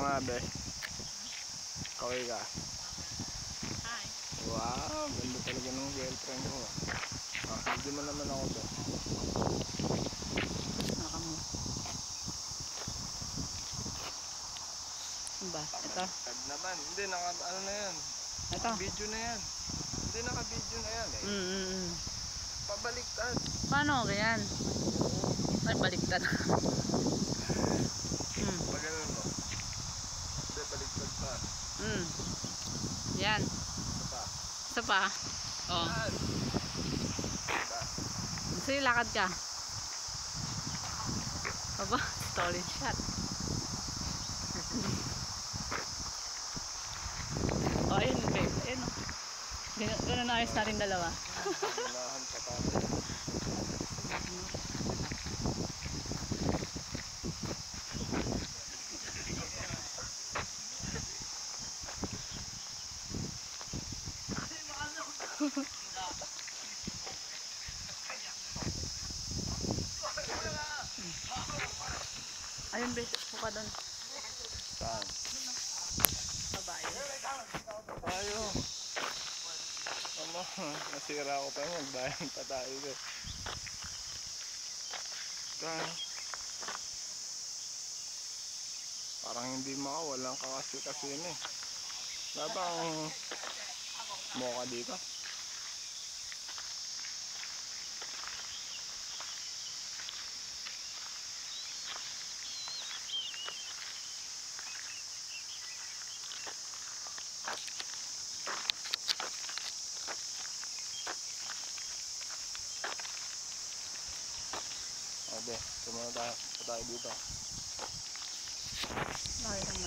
nga, be. Kaway ka. Hi. Wow, ganda talaga ng girlfriend mo. Hindi mo naman ako, be. Naka mo. Ba? Ito. Tag naman. Hindi, ano na yan. Ito. Video na yan. Hindi, naka-video na yan eh. Pabaliktad. Paano ka yan? Ay, baliktad. Pag ganun mo. Hindi, baliktad pa. Yan. Isa pa. Isa pa. Oh. Yan. Diba? Sige, lakad ka. Aba, stolen shot. Oh, ayun, babe. Ayun. Ganun na ayos natin dalawa. Unahan pa tayo. Ayun, babe. Buka doon. Saan? Babae. Tayo. Ano, nasira ko pa yun. Magbayan pa tayo. Saan? Parang hindi makawalan ka kasi yun eh. Labang moka dito. Abe, sumunod tayo dito. Bakit naman?